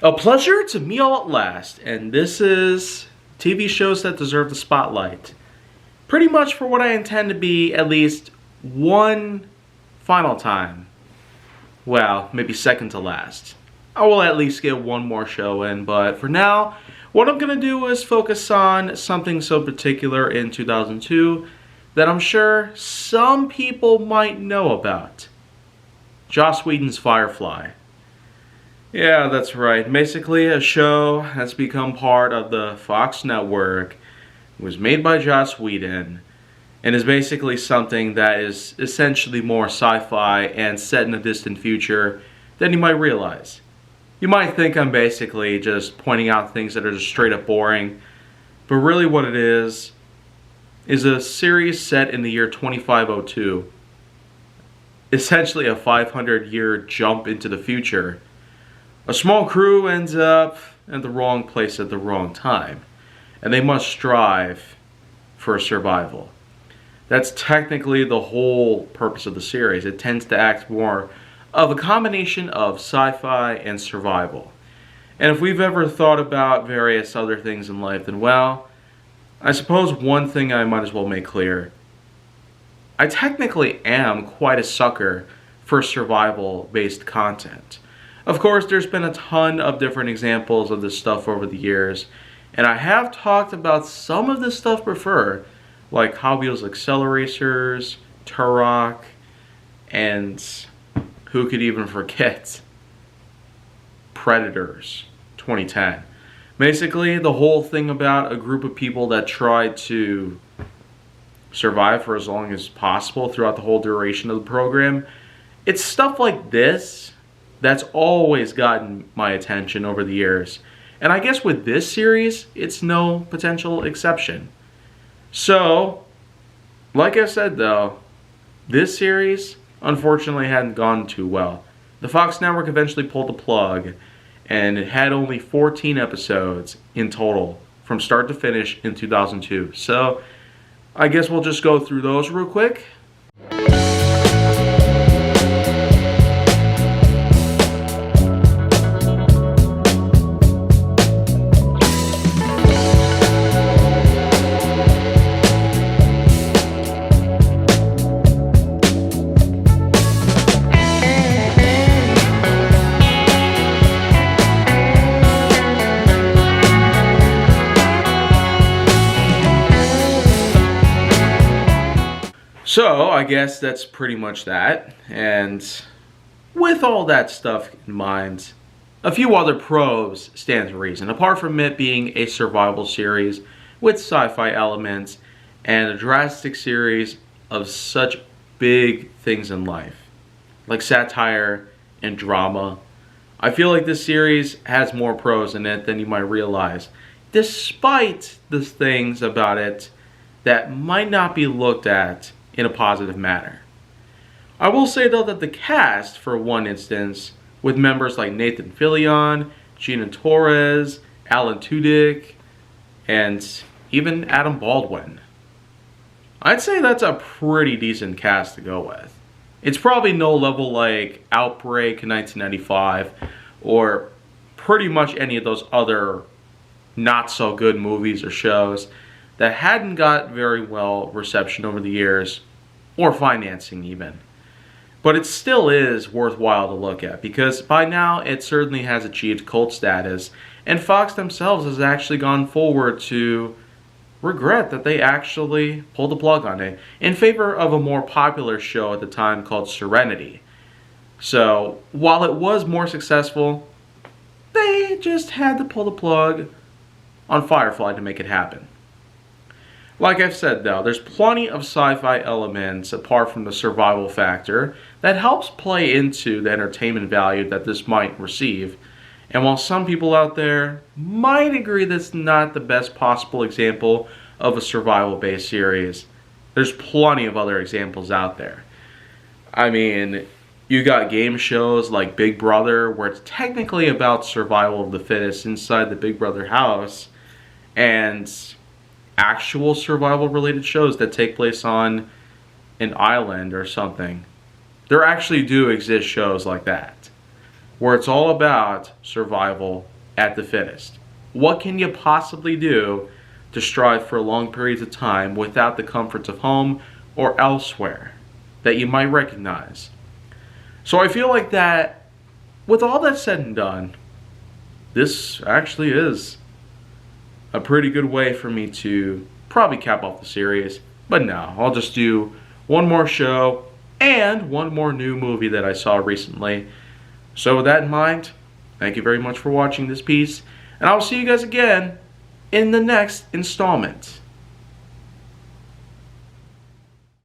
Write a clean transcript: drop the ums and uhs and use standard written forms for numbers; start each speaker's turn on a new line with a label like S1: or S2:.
S1: A pleasure to meet all at last, and this is TV shows that deserve the spotlight. Pretty much for what I intend to be at least one final time. Well, maybe second to last. I will at least get one more show in, but for now, what I'm going to do is focus on something so particular in 2002 that I'm sure some people might know about. Joss Whedon's Firefly. Yeah, that's right. Basically, a show that's become part of the Fox network. It was made by Joss Whedon and is basically something that is essentially more sci-fi and set in a distant future than you might realize. You might think I'm basically just pointing out things that are just straight up boring, but really what it is a series set in the year 2502. Essentially a 500-year jump into the future. A small crew ends up at the wrong place at the wrong time, and they must strive for survival. That's technically the whole purpose of the series. It tends to act more of a combination of sci-fi and survival. And if we've ever thought about various other things in life, then well, I suppose one thing I might as well make clear. I technically am quite a sucker for survival-based content. Of course, there's been a ton of different examples of this stuff over the years, and I have talked about some of this stuff before, like Hot Wheels Acceleracers, Turok, and who could even forget Predators 2010. Basically, the whole thing about a group of people that try to survive for as long as possible throughout the whole duration of the program. It's stuff like this that's always gotten my attention over the years. And I guess with this series, it's no potential exception. So, like I said though, this series unfortunately hadn't gone too well. The Fox network eventually pulled the plug, and it had only 14 episodes in total from start to finish in 2002. So, I guess we'll just go through those real quick. So, I guess that's pretty much that, and with all that stuff in mind, a few other pros stand to reason, apart from it being a survival series with sci-fi elements and a drastic series of such big things in life, like satire and drama. I feel like this series has more pros in it than you might realize, despite the things about it that might not be looked at in a positive manner. I will say though that the cast, for one instance, with members like Nathan Fillion, Gina Torres, Alan Tudyk, and even Adam Baldwin, I'd say that's a pretty decent cast to go with. It's probably no level like Outbreak in 1995 or pretty much any of those other not so good movies or shows that hadn't got very well reception over the years, or financing even. But it still is worthwhile to look at, because by now it certainly has achieved cult status, and Fox themselves has actually gone forward to regret that they actually pulled the plug on it, in favor of a more popular show at the time called Serenity. So, while it was more successful, they just had to pull the plug on Firefly to make it happen. Like I've said though, there's plenty of sci-fi elements apart from the survival factor that helps play into the entertainment value that this might receive. And while some people out there might agree that's not the best possible example of a survival-based series, there's plenty of other examples out there. I mean, you got game shows like Big Brother, where it's technically about survival of the fittest inside the Big Brother house, and actual survival related shows that take place on an island or something. There actually do exist shows like that. where it's all about survival at the fittest. What can you possibly do to strive for long periods of time without the comforts of home or elsewhere that you might recognize? So I feel like that, with all that said and done, this actually is a pretty good way for me to probably cap off the series. But no, I'll just do one more show and one more new movie that I saw recently. So with that in mind, thank you very much for watching this piece, and I'll see you guys again in the next installment.